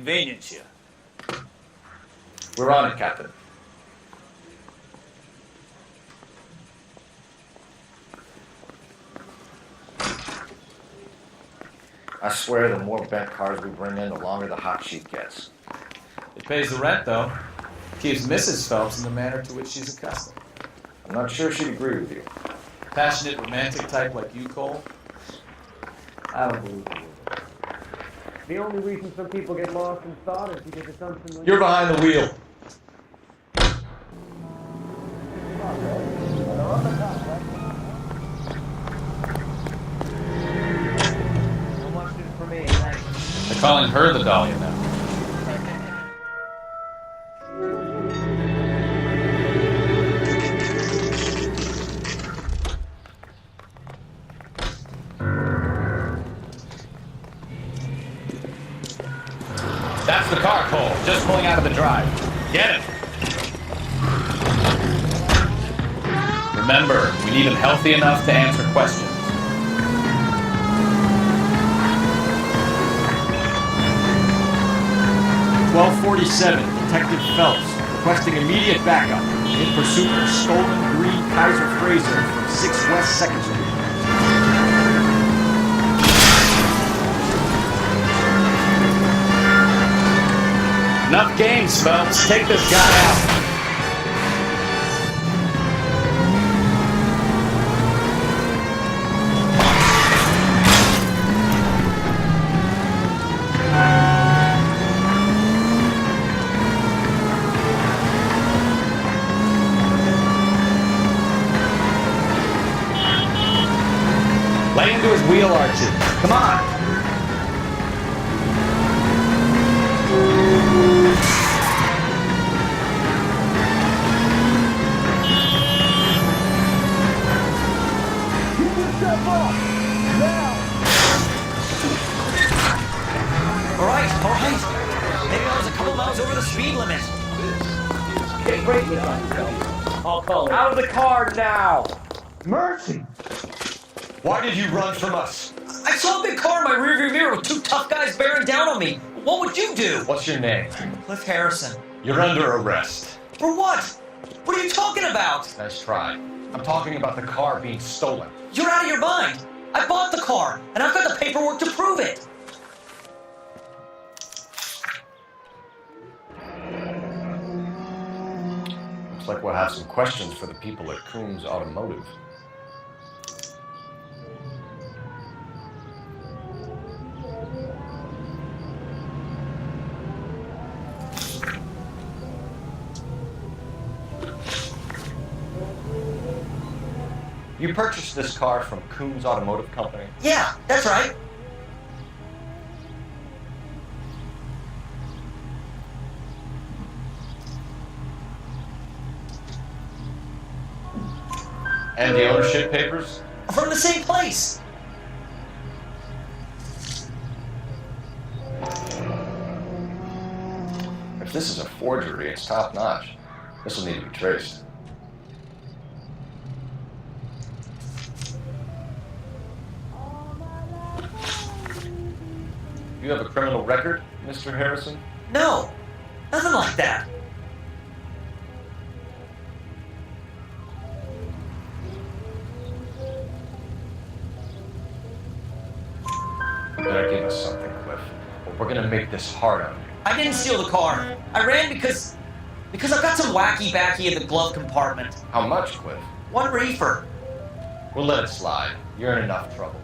inconvenience you. We're on it, Captain. I swear the more bent cars we bring in, the longer the hot sheet gets. It pays the rent, though. Keeps Mrs. Phelps in the manner to which she's accustomed. I'm not sure she'd agree with you. Passionate, romantic type like you, Cole? I don't believe it. The only reason some people get lost in thought is because it's unfamiliar. You're behind the wheel. So much for me, thanks. They're calling her the Dahlia now. That's the car, Cole. Just pulling out of the drive. Get it. Remember, we need him healthy enough to answer questions. "1247, Detective Phelps, requesting immediate backup in pursuit of a stolen green Kaiser Frazer from 6 West 2nd Street. Enough games, Phelps. Take this guy out. Lay into his wheel arches. Come on. All right. Maybe I was a couple miles over the speed limit. Get break me on. I'll call it. Out of the car now! Mercy! Why did you run from us? I saw a big car in my rearview mirror with two tough guys bearing down on me. What would you do? What's your name? Cliff Harrison. You're under arrest. For what? What are you talking about? Nice try. I'm talking about the car being stolen. You're out of your mind. I bought the car, and I've got the paperwork to prove it. Looks like we'll have some questions for the people at Coombs Automotive. You purchased this car from Coombs Automotive Company? Yeah, that's right. And the ownership papers? From the same place. If this is a forgery, it's top-notch. This will need to be traced. You have a criminal record, Mr. Harrison? No, nothing like that. You better give us something, Cliff. Or we're gonna make this hard on you. I didn't steal the car. I ran because I've got some wacky-backy in the glove compartment. How much, Cliff? 1 reefer. We'll let it slide. You're in enough trouble.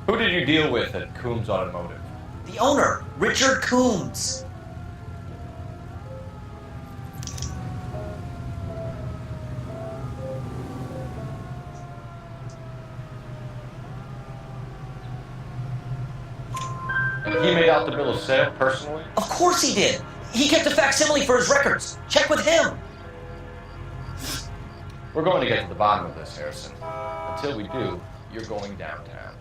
Who did you deal with at Coombs Automotive? The owner, Richard Coombs. And he made out the bill of sale personally? Of course he did. He kept a facsimile for his records. Check with him. We're going to get to the bottom of this, Harrison. Until we do, you're going downtown.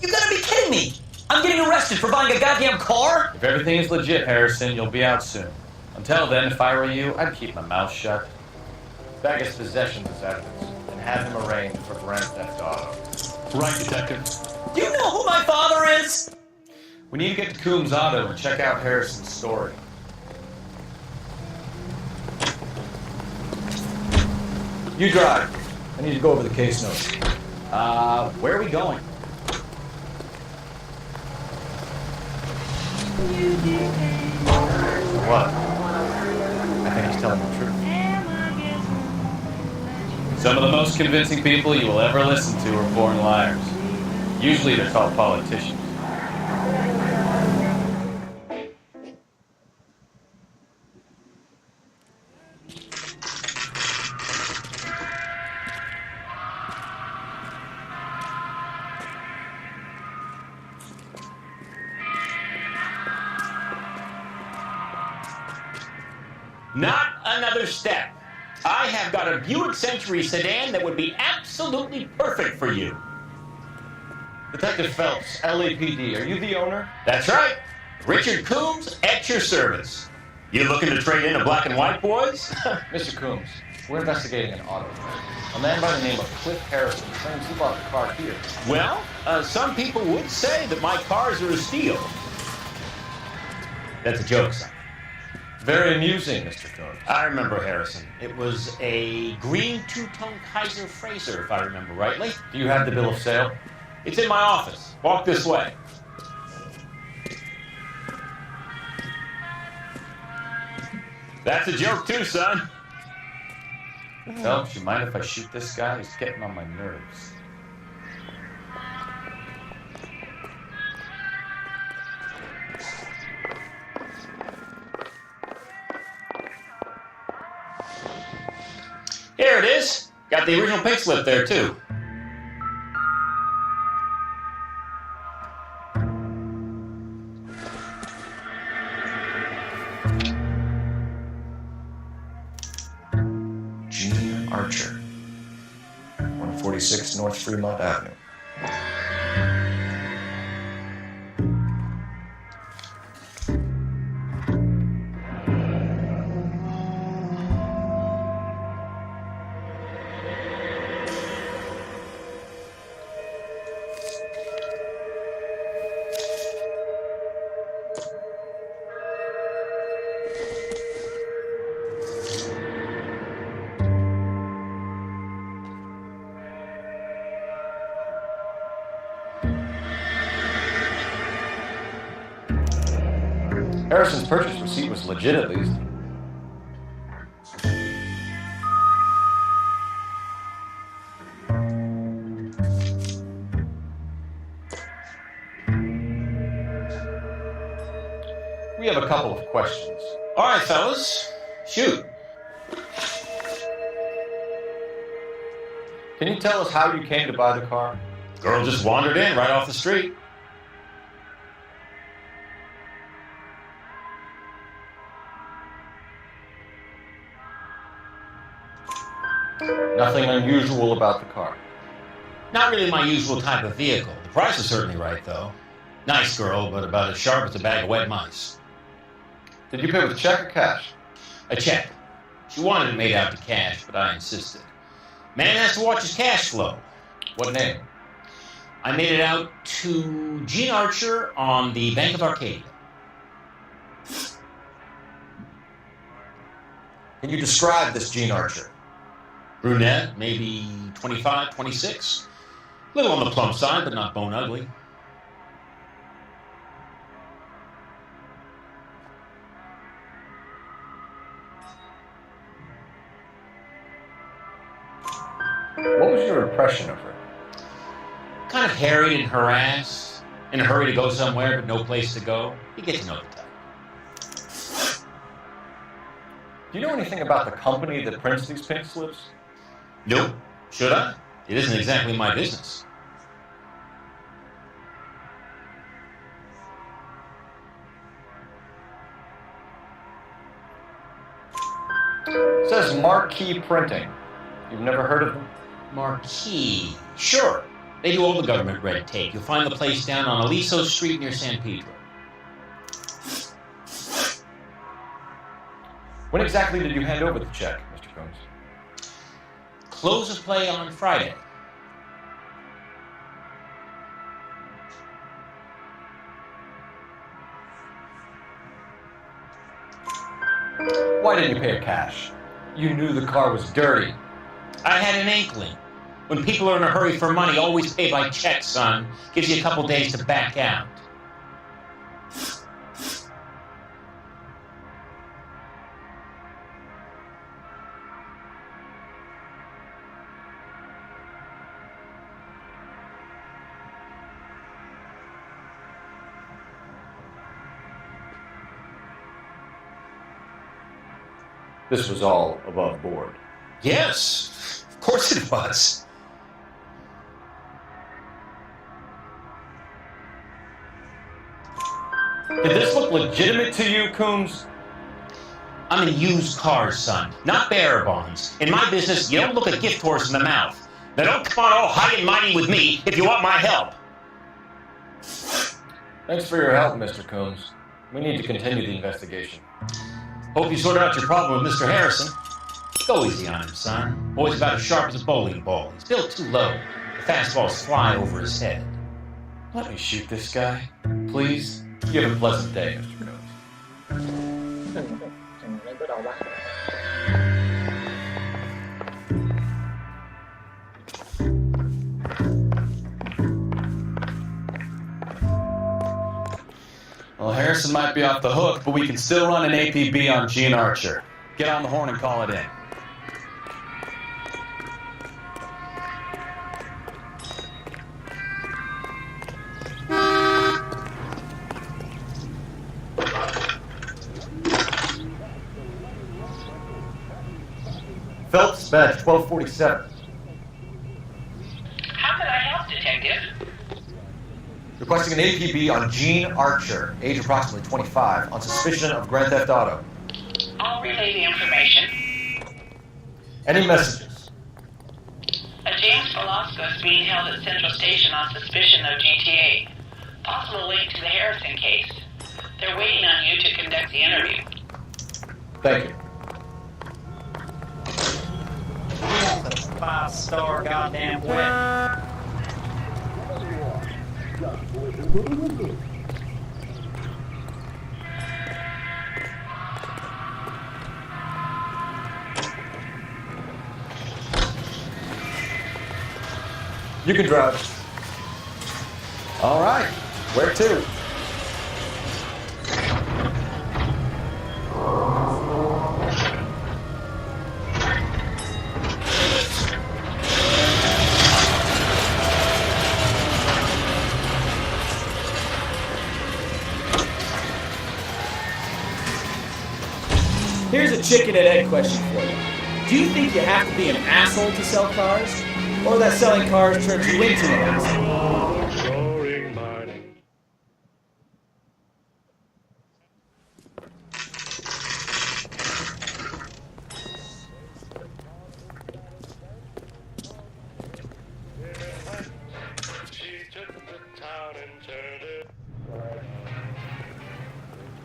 You gotta be kidding me! I'm getting arrested for buying a goddamn car? If everything is legit, Harrison, you'll be out soon. Until then, if I were you, I'd keep my mouth shut. Bag his possessions as evidence, and have him arraigned for grand theft auto. Right, Detective. Do you know who my father is? We need to get to Coombs Auto and check out Harrison's story. You drive. I need to go over the case notes. Where are we going? What? I think he's telling the truth. Some of the most convincing people you will ever listen to are born liars. Usually they're called politicians. Not another step. I have got a Buick Century sedan that would be absolutely perfect for you. Detective Phelps, LAPD, are you the owner? That's right. Richard Coombs at your service. You looking to trade in a black and white, boys? Mr. Coombs, we're investigating an auto theft. A man by the name of Cliff Harrison claims he bought the car here. Well, some people would say that my cars are a steal. That's a joke, son. Very amusing, Mr. Coombs. I remember Harrison. It was a green two-tone Kaiser Frazer, if I remember rightly. Do you have the bill of sale? It's in my office. Walk this way. That's a joke too, son. Phelps, you mind if I shoot this guy? He's getting on my nerves. Here it is. Got the original pink slip there too. Gene Archer, 146 North Fremont Avenue. Harrison's purchase receipt was legit, at least. We have a couple of questions. All right, fellas. Shoot. Can you tell us how you came to buy the car? Girl just wandered in right off the street. Nothing unusual about the car. Not really my usual type of vehicle. The price is certainly right, though. Nice girl, but about as sharp as a bag of wet mice. Did you pay with check or cash? A check. She wanted it made out to cash, but I insisted. Man has to watch his cash flow. What name? I made it out to Gene Archer on the Bank of Arcadia. Can you describe this Gene Archer? Brunette, maybe 25, 26. A little on the plump side, but not bone ugly. What was your impression of her? Kind of harried and harassed. In a hurry to go somewhere, but no place to go. You get to know the type. Do you know anything about the company that prints these pink slips? Nope. Should I? It isn't exactly my business. It says Marquee Printing. You've never heard of them? Marquee. Sure. They do all the government red tape. You'll find the place down on Aliso Street near San Pedro. When exactly did you hand over the check, Mr. Coombs? Close of play on Friday. Why didn't you pay her cash? You knew the car was dirty. I had an inkling. When people are in a hurry for money, always pay by check, son. Gives you a couple days to back out. This was all above board. Yes, of course it was. Did this look legitimate to you, Coombs? I'm in used cars, son, not bearer bonds. In my business, you don't look a gift horse in the mouth. Now don't come on all high and mighty with me if you want my help. Thanks for your help, Mr. Coombs. We need to continue the investigation. Hope you sorted out your problem with Mr. Harrison. Go easy on him, son. Boy's about as sharp as a bowling ball. He's built too low. The fastballs fly over his head. Let me shoot this guy, please. You have a pleasant day, Mr. Coombs. Lên bắt đầu ba. Well, Harrison might be off the hook, but we can still run an APB on Gene Archer. Get on the horn and call it in. Phelps, badge 1247. How can I help, Detective? Requesting an APB on Gene Archer, age approximately 25, on suspicion of Grand Theft Auto. I'll relay the information. Any messages? A James Velasco is being held at Central Station on suspicion of GTA. Possible link to the Harrison case. They're waiting on you to conduct the interview. Thank you. 5-star goddamn wet. You can drive. All right. Where to? Here's a chicken and egg question for you. Do you think you have to be an asshole to sell cars? Or that selling cars turns you into an asshole?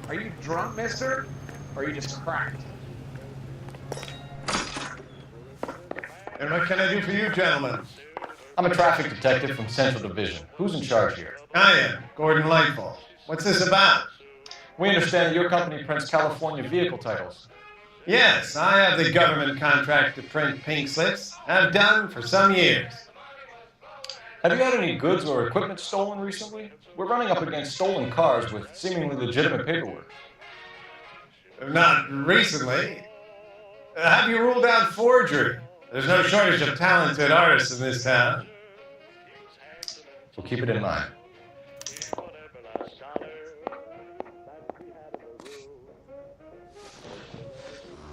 Are you drunk, mister? Or are you just cracked? And what can I do for you, gentlemen? I'm a traffic detective from Central Division. Who's in charge here? I am, Gordon Lightfall. What's this about? We understand that your company prints California vehicle titles. Yes, I have the government contract to print pink slips. I've done for some years. Have you had any goods or equipment stolen recently? We're running up against stolen cars with seemingly legitimate paperwork. Not recently. Have you ruled out forgery? There's no shortage of talented artists in this town. So keep it in mind.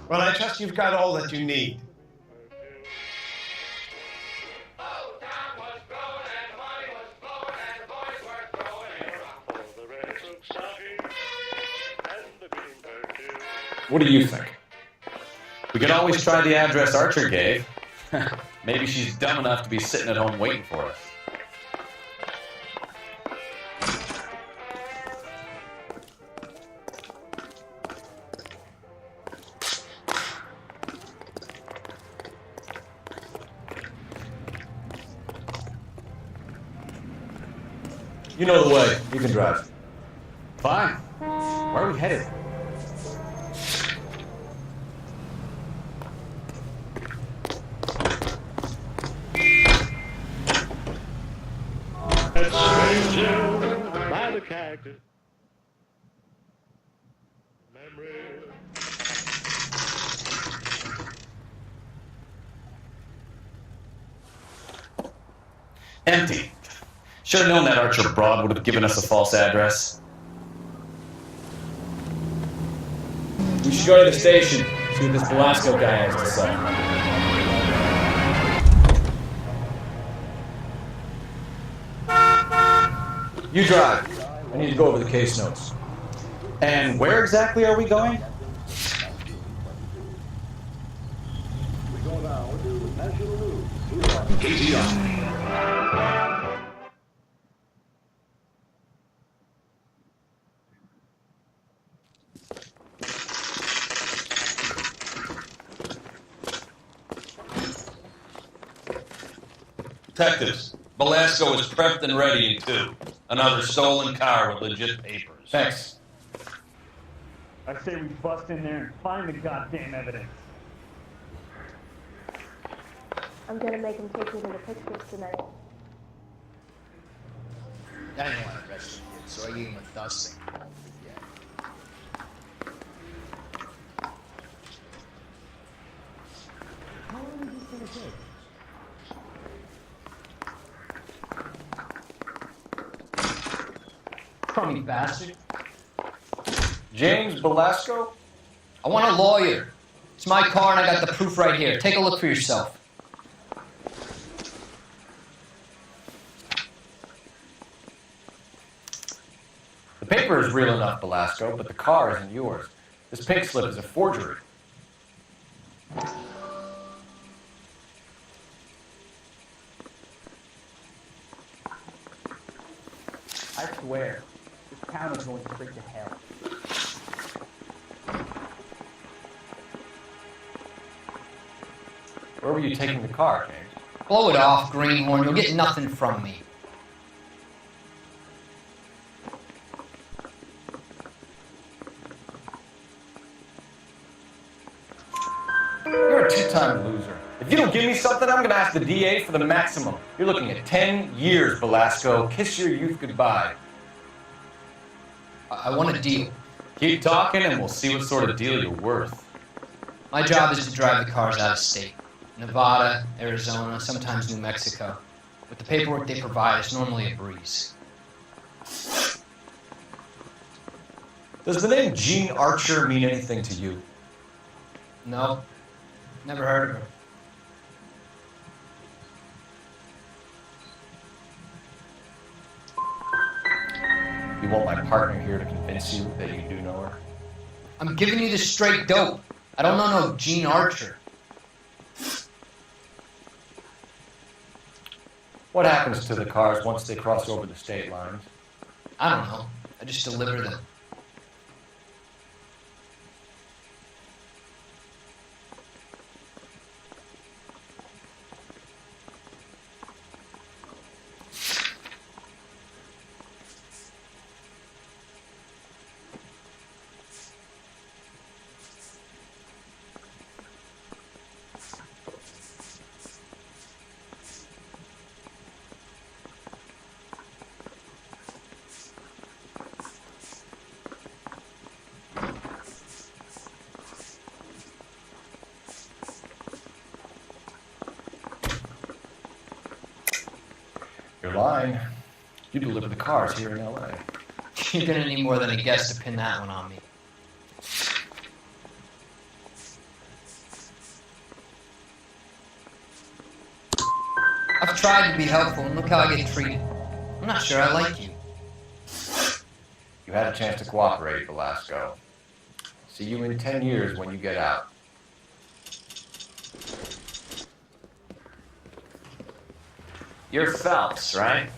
Well, I trust you've got all that you need. What do you think? We could always try the address Archer gave. Maybe she's dumb enough to be sitting at home waiting for us. You know the way. You can drive. Fine. Where are we headed? Empty. Should have known that Archer broad would have given us a false address. We should go to the station, see what this Velasco guy has to say. You drive. I need to go over the case notes. And where exactly are we going? Detectives, Velasco is prepped and ready in 2. Another stolen car with legit papers. Thanks. I say we bust in there and find the goddamn evidence. I'm gonna make him take me to the pictures tonight. I didn't want to arrest you, so I gave him a dusting. How long is this gonna take? Crummy bastard. James Velasco? I want a lawyer. It's my car and I got the proof right here. Take a look for yourself. The paper is real enough, Velasco, but the car isn't yours. This pink slip is a forgery. I swear, this town is going straight to hell. Where were you taking the car, James? Blow it off, greenhorn. You'll get nothing from me. You're a two-time loser. If you don't give me something, I'm going to ask the DA for the maximum. You're looking at 10 years, Velasco. Kiss your youth goodbye. I want a deal. Keep talking and we'll see what sort of deal you're worth. My job is to drive the cars out of state. Nevada, Arizona, sometimes New Mexico. With the paperwork they provide, it's normally a breeze. Does the name Gene Archer mean anything to you? No, never heard of her. You want my partner here to convince you that you do know her? I'm giving you the straight dope. I don't know no Gene Archer. What happens to the cars once they cross over the state lines? I don't know. I just deliver them. You're lying. You deliver the cars here in LA. You're gonna need more than a guess to pin that one on me. I've tried to be helpful, and look how I get treated. I'm not sure I like you. You had a chance to cooperate, Velasco. See you in 10 years when you get out. You're Phelps, right?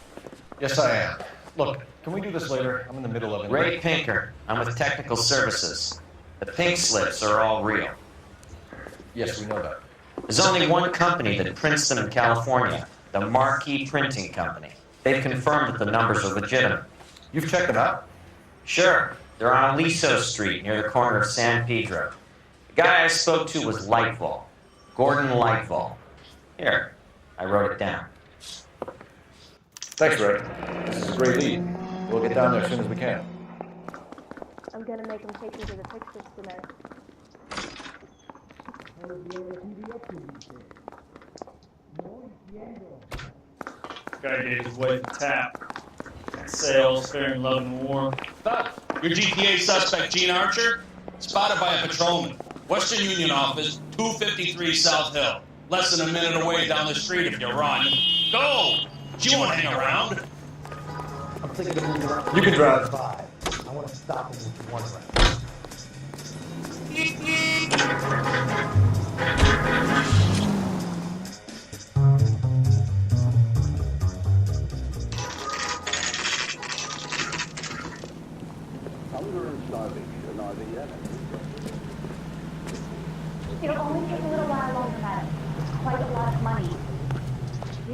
Yes, I am. Look, can we do this later? I'm in the middle of it. Ray Pinker. I'm with Technical Services. The pink slips are all real. Yes, we know that. There's only one company that prints them in California, the Marquee Printing Company. They've confirmed that the numbers are legitimate. You've checked them out? Sure. They're on Aliso Street, near the corner of San Pedro. The guy I spoke to was Lightval. Gordon Lightval. Here, I wrote it down. Thanks, Ray. This is a great lead. We'll get down there as soon as we can. I'm gonna make him take me to the pictures tonight. Guy gave his wife a tap. Sales, fair and love and war. Your GTA suspect, Gene Archer, spotted by a patrolman. Western Union office, 253 South Hill. Less than a minute away down the street if you run. Go! You won't hang around. I'm taking the move around. You can drive. I want to stop him with one round. It'll only take a little while longer, madam. Quite a lot of money.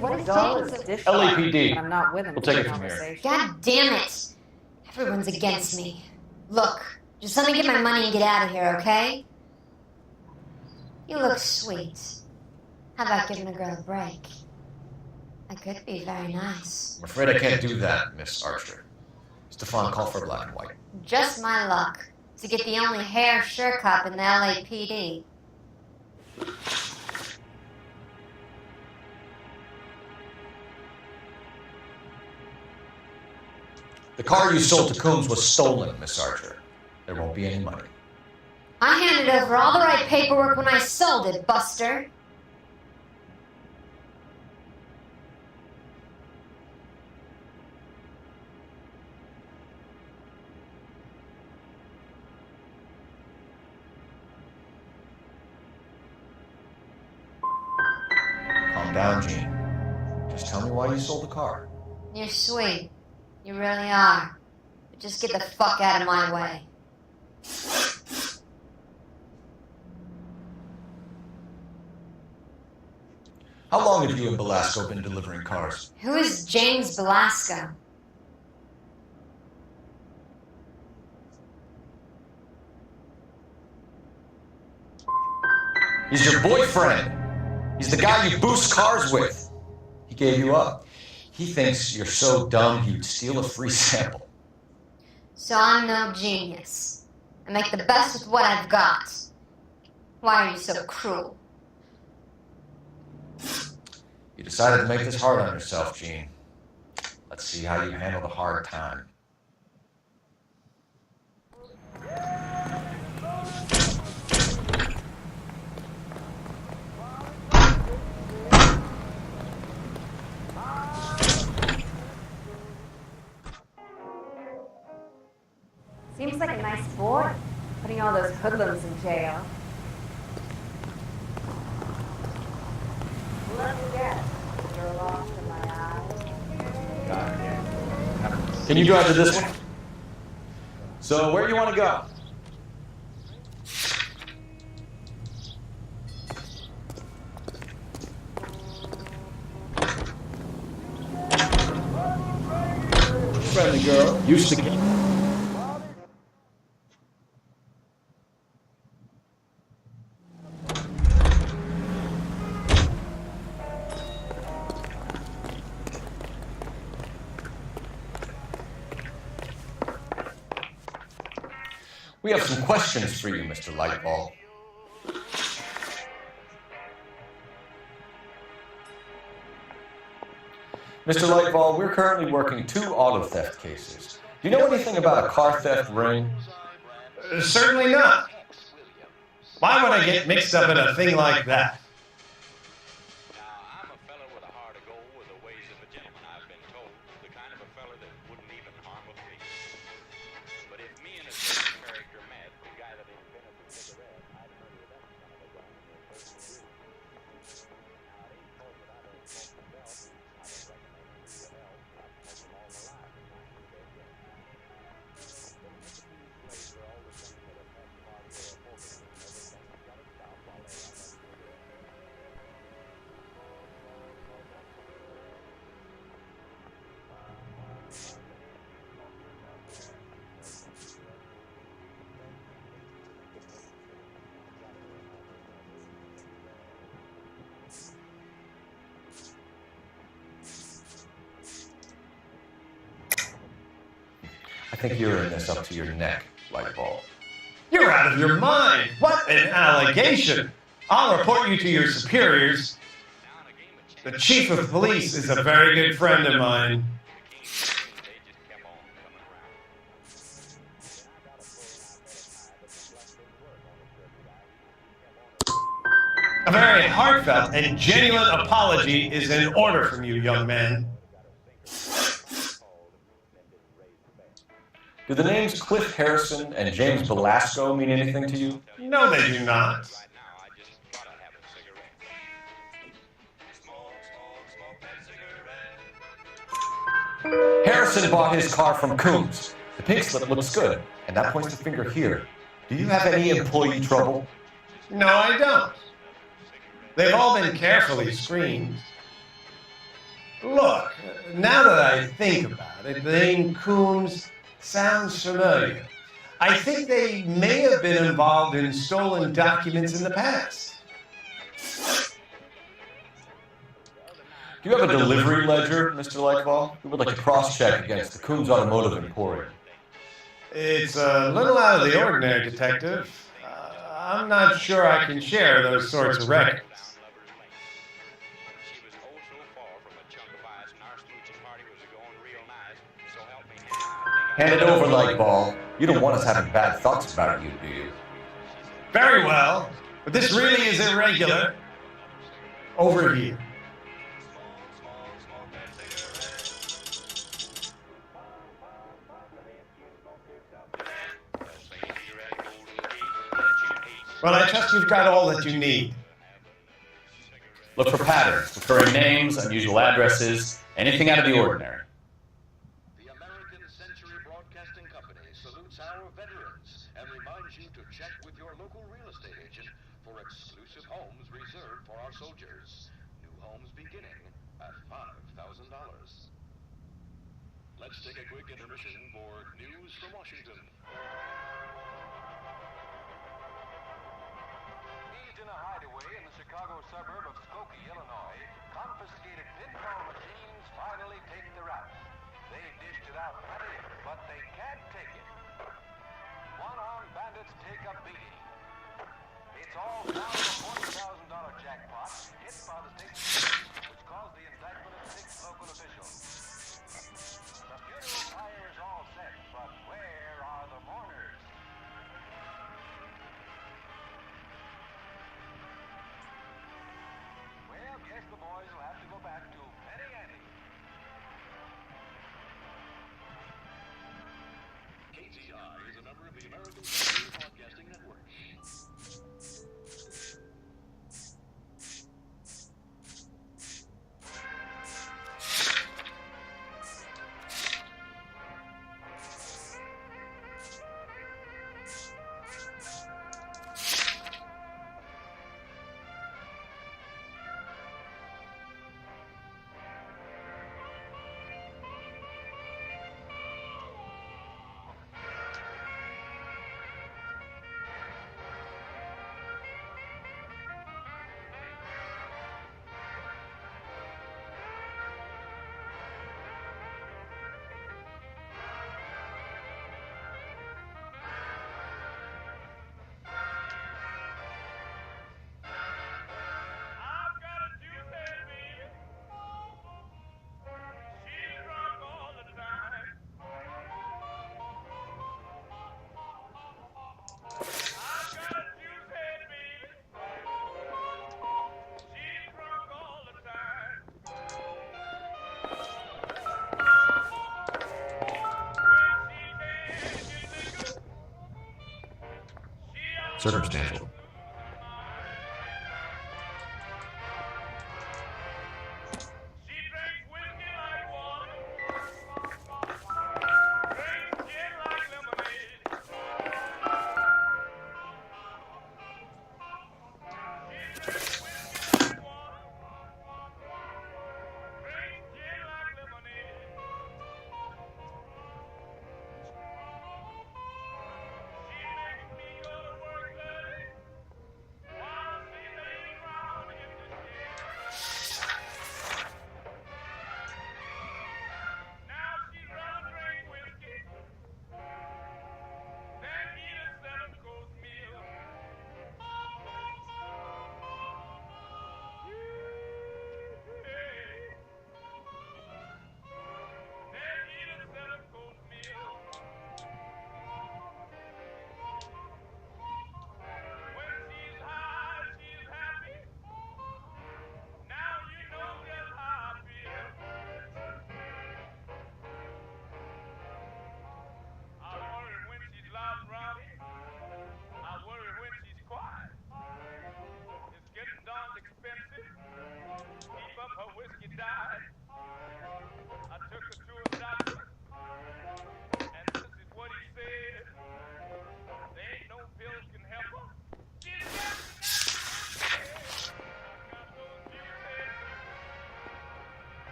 What is James? LAPD. I'm not with him. We'll take it from here. God damn it! Everyone's against me. Look, just let me get my money and get out of here, okay? You look sweet. How about giving a girl a break? I could be very nice. I'm afraid I can't do that, Miss Archer. Stefan, call for black and white. Just my luck to get the only hair sure cop in the LAPD. The car you sold to Coombs was stolen, Miss Archer. There won't be any money. I handed over all the right paperwork when I sold it, Buster. Calm down, Gene. Just tell me why you sold the car. You're sweet. You really are. But just get the fuck out of my way. How long have you and Belasco been delivering cars? Who is James Belasco? He's your boyfriend. He's the guy you boost cars with. He gave you up. He thinks you're so dumb he'd steal a free sample. So I'm no genius. I make the best with what I've got. Why are you so cruel? You decided to make this hard on yourself, Gene. Let's see how you handle the hard time. Seems like a nice boy, putting all those hoodlums in jail. Let me guess, you're lost in my eyes. Can you drive to this one? So, where do you want to go? Friendly girl. Used to get. We have some questions for you, Mr. Lightball. Mr. Lightball, we're currently working 2 auto theft cases. Do you know anything about a car theft ring? Certainly not. Why would I get mixed up in a thing like that? think you're in this up to your neck, Lightball. You're out of your mind. What an allegation. I'll report you to your superiors. The chief of police is a very good friend of mine. A very heartfelt and genuine apology is in order from you, young man. Do the names Cliff Harrison and James Belasco mean anything to you? No, they do not. Harrison bought his car from Coombs. The pink slip looks good, and that points the finger here. Do you have any employee trouble? No, I don't. They've all been carefully screened. Look, now that I think about it, the name Coombs sounds familiar. I think they may have been involved in stolen documents in the past. Do you have a delivery ledger, Mr. Lightball? We would like to cross-check against the Coombs Automotive Emporium. It's a little out of the ordinary, Detective. I'm not sure I can share those sorts of records. Hand it over, Lightball. You don't want us having bad thoughts about you, do you? Very well, but this really is irregular. Over here. Well, I trust you've got all that you need. Look for patterns, referring names, unusual addresses, anything out of the ordinary. The American Century Broadcasting Company salutes our veterans and reminds you to check with your local real estate agent for exclusive homes reserved for our soldiers. New homes beginning at $5,000. Let's take a quick intermission for news from Washington. In a hideaway in the Chicago suburb of Skokie, Illinois, confiscated pinball machines finally take the rap. They dished it out plenty, but they can't take it. One-armed bandits take a beating. It's all down to a $40,000 jackpot hit by the state police, which caused the indictment of 6 local officials. The funeral pyre is all set, but where are the mourners? Well, guess the boys will have to go back to Penny Ante. KTI is a member of the American Century Broadcasting Network. Circumstantial.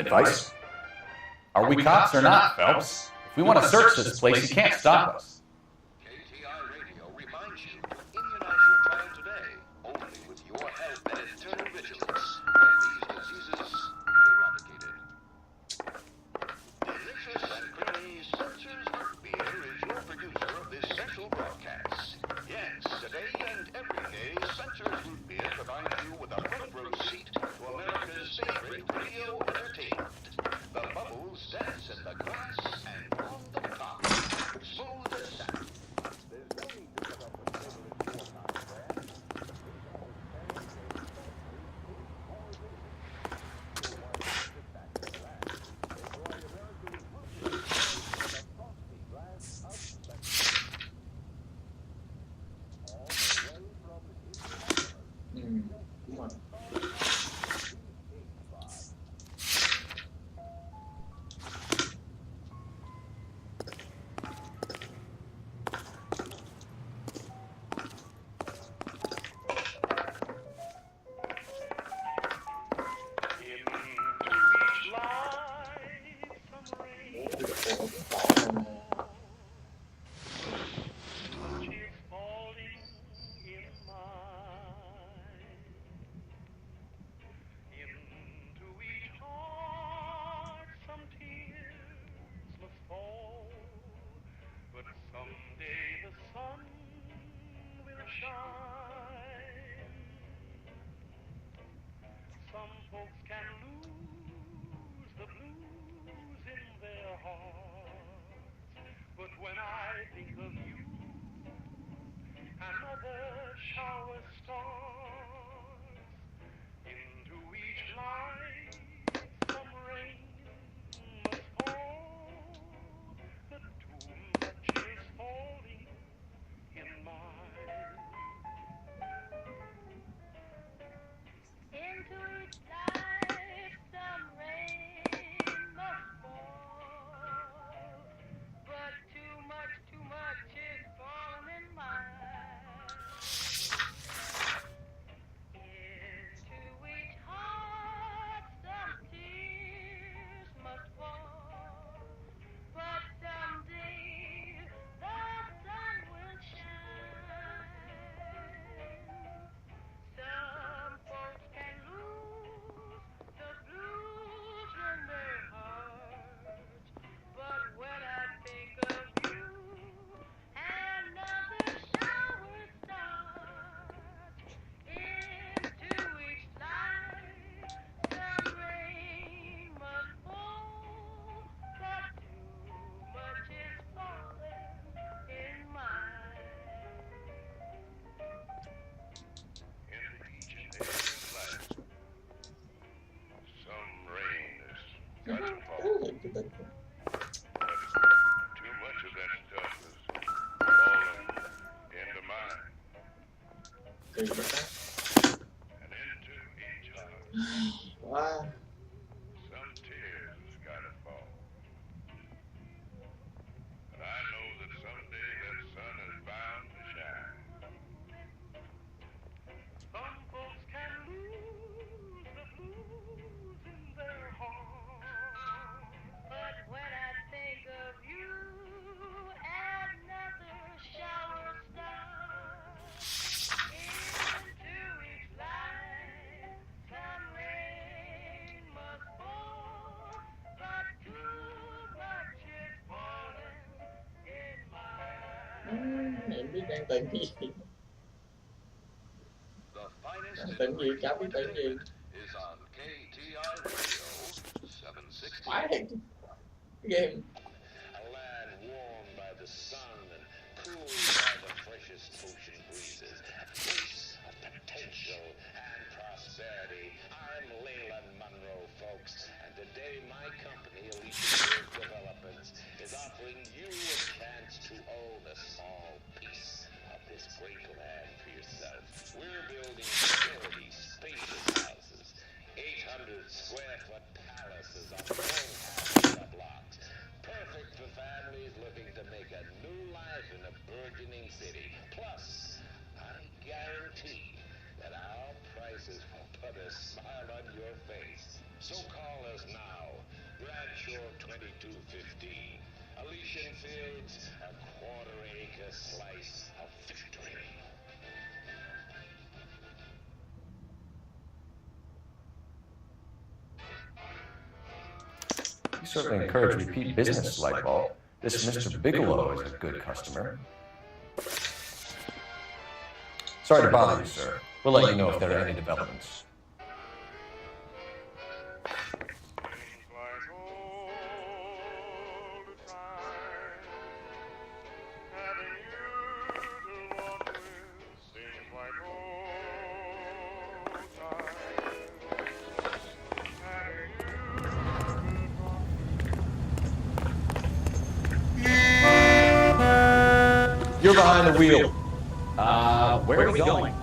Advice? Are we cops or not, Phelps? If we want to search this place, you can't stop us. KTI Radio reminds you to immunize your child today. Only with your help and eternal vigilance can these diseases be eradicated. Delicious and creamy Seltzer's Root Beer is your producer of this special broadcast. Yes, today and every day, Seltzer's Root Beer provides you with a front row seat to America's favorite radio entertainment. The bubbles dance in the glass and on the top. Smooth as satin. There's no need to set up a favorite small-time brand. Đúng rồi. Wow. Some tears has gotta fall. But I know that someday that sun is bound to shine. Some folks can lose the blues in their heart. But when I think of you, another shower starts into each life. Some rain must fall, but too much is falling in my Em biết đang tên gì. The finest Đang tên gì, chả biết tên gì. is on KTI Radio 760. Phải thiệt. Game. A land warmed by the sun and cooled by the freshest ocean breezes. A place of potential and prosperity. I'm Leland Monroe, folks, and today my company, Elite Developments, is offering you a chance to own a small piece of this great land for yourself. We're building sturdy, spacious houses, 800 square foot palaces on 4.5 blocks. Perfect for families looking to make a new life in a burgeoning city. Plus, I guarantee that our prices will put a smile on your face. So call us now. Bradshaw 2215. Elysian Fields, a quarter-acre slice of victory. You certainly encourage repeat business, Lightbulb. This Mr. Bigelow is a good customer. Sorry to bother you, sir. We'll let you know if there are any developments. You're behind the wheel. Where are we going?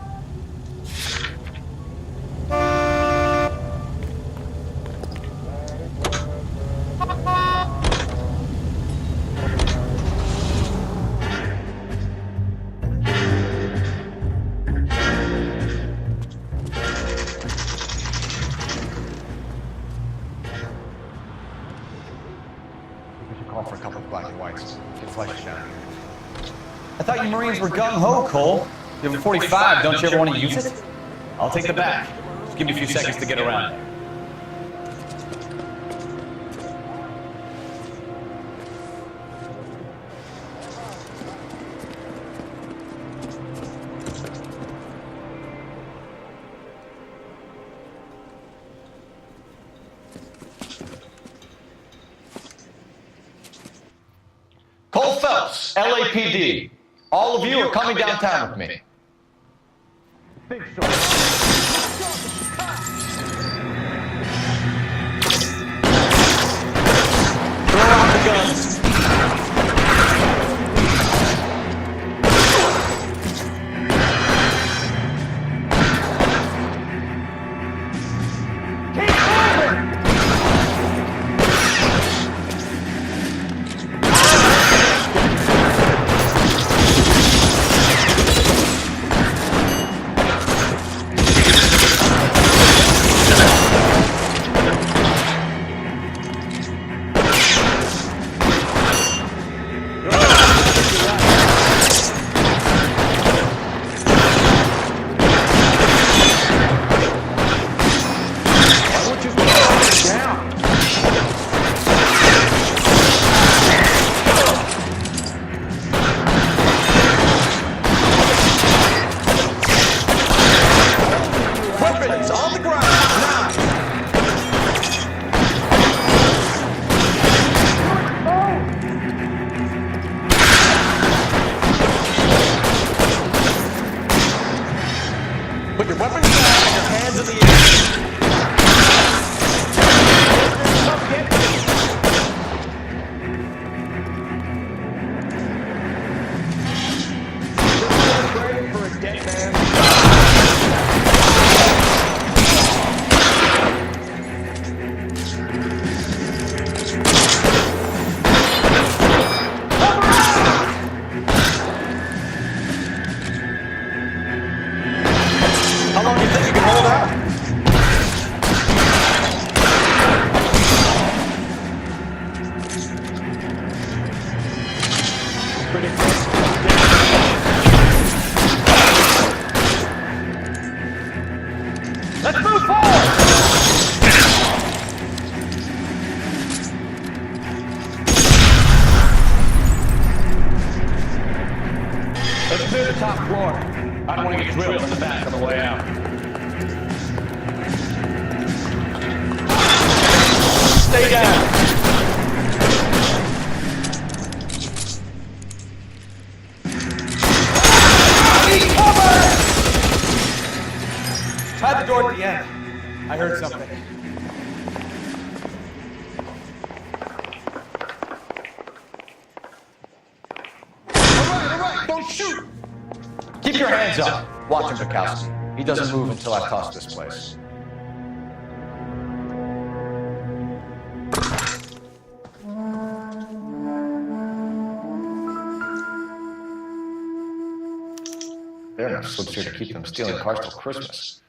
We should call for a couple of black and whites. Get flesh down here. I thought you Marines were gung-ho, Cole. You have a 45, don't you ever want to use it? I'll take the back. Just give me a few seconds to get around. Cole Phelps, LAPD. All of you are coming downtown with me. Think so. Throw out the guns. Put your weapons down and your hands in the air. For a dead man. How long do you think you can hold out? Let's move forward! Let's clear the top floor. I don't want to get drilled in the back on the way out. Stay down. Try the door at the end. I heard something. All right, don't shoot. Keep your hands up. Watch him, Bukowski. He doesn't move until I toss this place. There are enough slips here to keep them stealing cars till Christmas.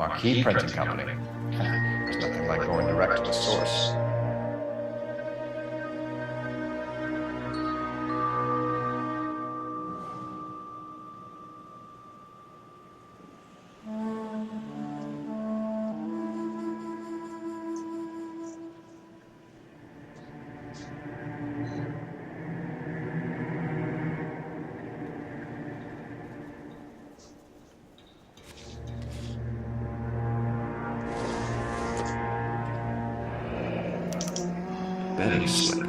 Marquee Printing Company. There's nothing like going direct to the source. Betting slip.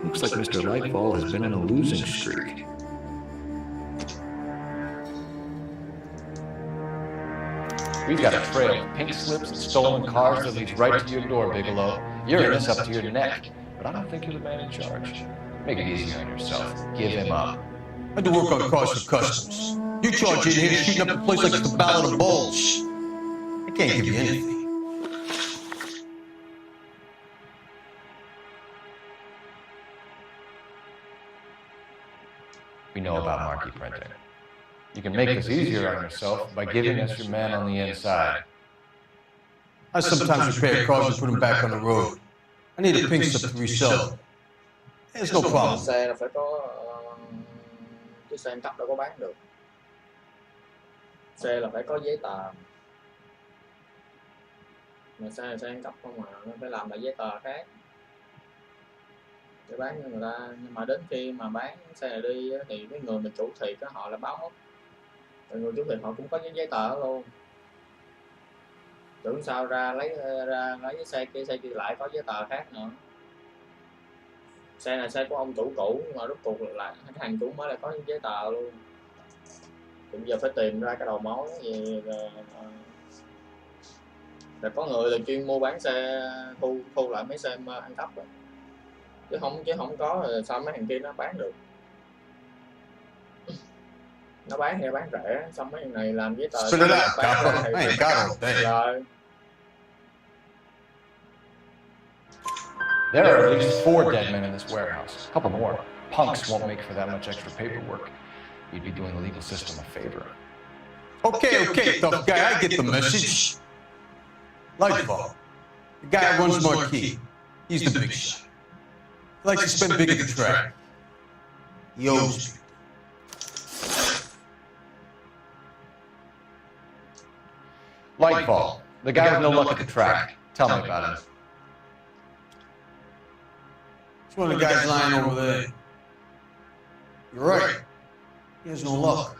Looks like Mr. Lightfall has been on a losing streak. We've got a trail of pink slips and stolen cars that leads right to your door, Bigelow. You're in this up to your neck, but I don't think you're the man in charge. Make it easy on yourself. Give him up. I do work on cars for customs. You charge in here shooting up the place like it's the Ballad of Bulge. I can't give you anything. We know about Marquee Printing. You can make this easier on yourself by giving us your man on the inside. I sometimes repair cars and put them back on the road. I need a pink slip to resell them. There's no problem. Xe là phải có cái xe ăn cắp đâu có bán được. Xe là phải có giấy tờ. Mà xe là xe ăn cắp không mà nó phải làm lại giấy tờ khác để bán cho người ta. Nhưng mà đến khi mà bán xe này đi thì cái người mà chủ thiệt họ là báo mất. Rồi người chủ thiệt họ cũng có những giấy tờ luôn. Tưởng sao ra lấy cái xe kia lại có giấy tờ khác nữa. Xe này xe của ông chủ cũ nhưng mà rốt cuộc lại cái thằng chủ mới lại có những giấy tờ luôn. Thì bây giờ phải tìm ra cái đầu mối gì là có người là chuyên mua bán xe thu lại mấy xe ăn cắp rồi. Chứ không có rồi sao mấy thằng kia nó bán được. Nó bán thì bán rẻ, xong mấy thằng này làm giấy tờ Spit it out, copper. I ain't got all day. Rồi. There are at least 4 dead men in this warehouse. A couple more. Punks won't make for that much extra paperwork. You'd be doing the legal system a favor. Okay, tough guy, I get the message. Lightfall, the guy who runs Marquee. He's the big shot. He likes to spend big at the track. He owes me. Lightfall, the guy with no luck at the track. Tell me about him. It's one of the guys lying over there. You're right. He has no luck.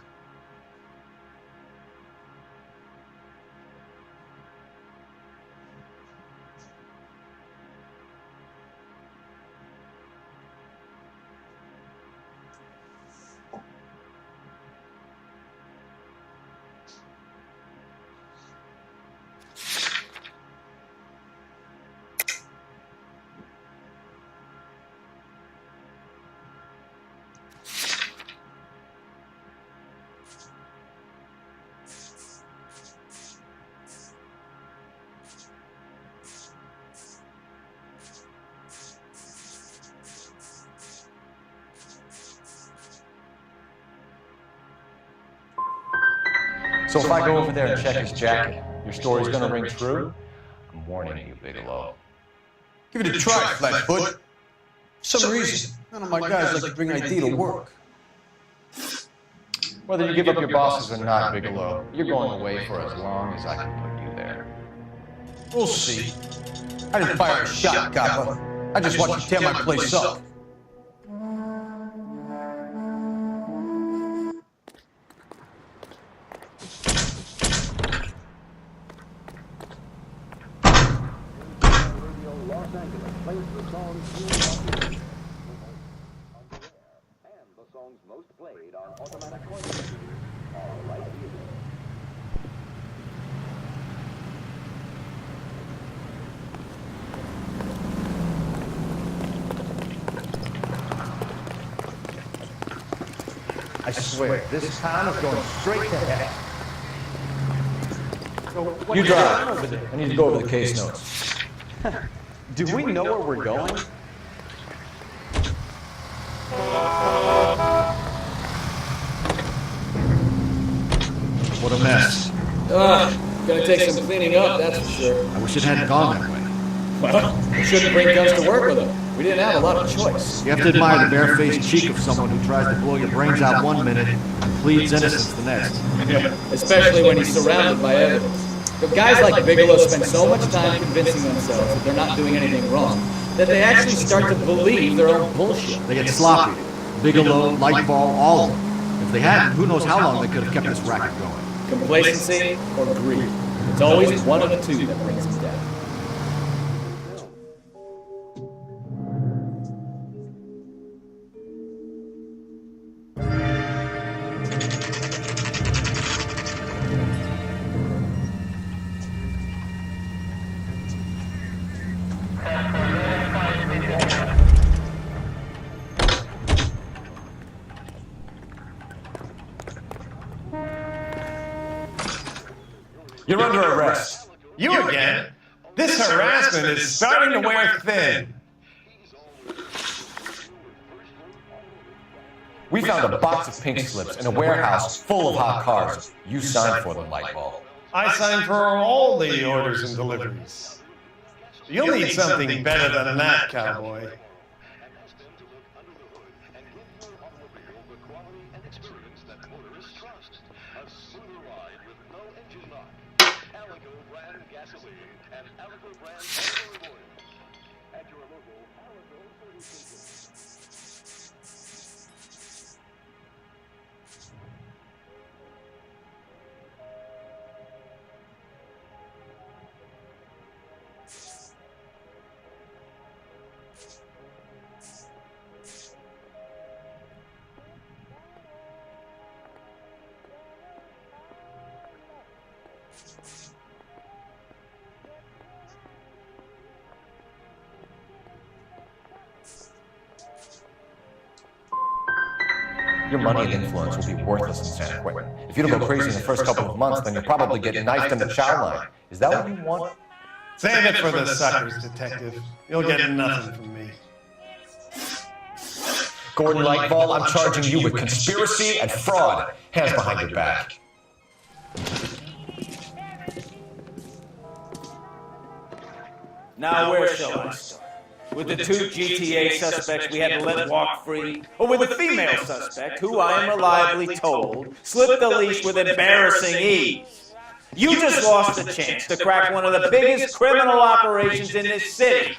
So if I go over there and check his jacket, your story's gonna ring true? I'm warning you, Bigelow. Give it a try, Flatfoot. For some reason, none of my guys like to bring ID to work. Whether you give up your bosses or not, Bigelow, you're going away for as long as I can put you there. We'll see. I didn't fire a shot, copper. I just watched you tear my place up. I swear, this town is going straight to hell. You drive. I need to go over the case notes. Do we know where we're going? What a mess. Gonna take some cleaning up, that's for sure. I wish it hadn't gone that way. Well, we shouldn't bring guns to work with them. We didn't have a lot of choice. You have to admire the barefaced cheek of someone who tries to blow your brains out one minute and pleads innocence the next. Yeah, especially when he's surrounded by evidence. But guys like Bigelow spend so much time convincing themselves that they're not doing anything wrong that they actually start to believe their own bullshit. They get sloppy. Bigelow, Lightball, all of them. If they hadn't, who knows how long they could have kept this racket going. Complacency or greed. It's always one of the two that brings them down. You're under arrest. You again? This harassment is starting to wear thin. We found a box of pink slips in a warehouse full of hot cars. You signed for them, Lightball. I signed for all the orders and deliveries. You'll need something better than that, cowboy. Your money and influence will be worthless in San Quentin. If you don't go crazy in the first couple of months, then you'll probably get knifed in the chow line. Is that what you want? Save it for the suckers, detective. You'll get nothing from me. Gordon Lightball, I'm charging you with conspiracy and fraud. Hands behind your back. Now where shall I start? With the two GTA suspects we had to let walk free? Or with the female suspect, who I am reliably told slipped the leash with embarrassing ease? You just lost the chance to crack one of the biggest criminal operations in this city.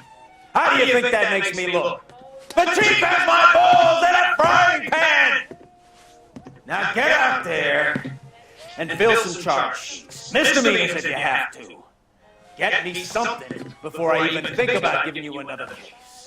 How do you think that makes me look? The chief has my balls in a frying pan! Now get out there and fill some charge sheets. Misdemeanors if you have to. Get me something before I even think about giving you another case.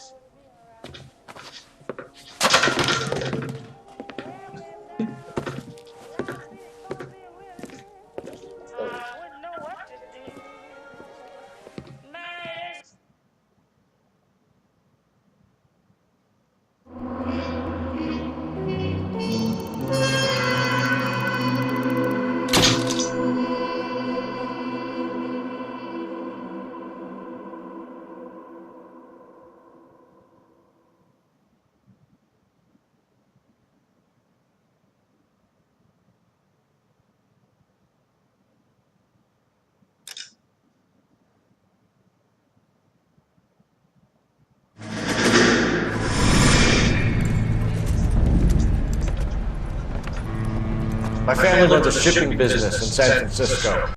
My family runs a shipping business in San Francisco.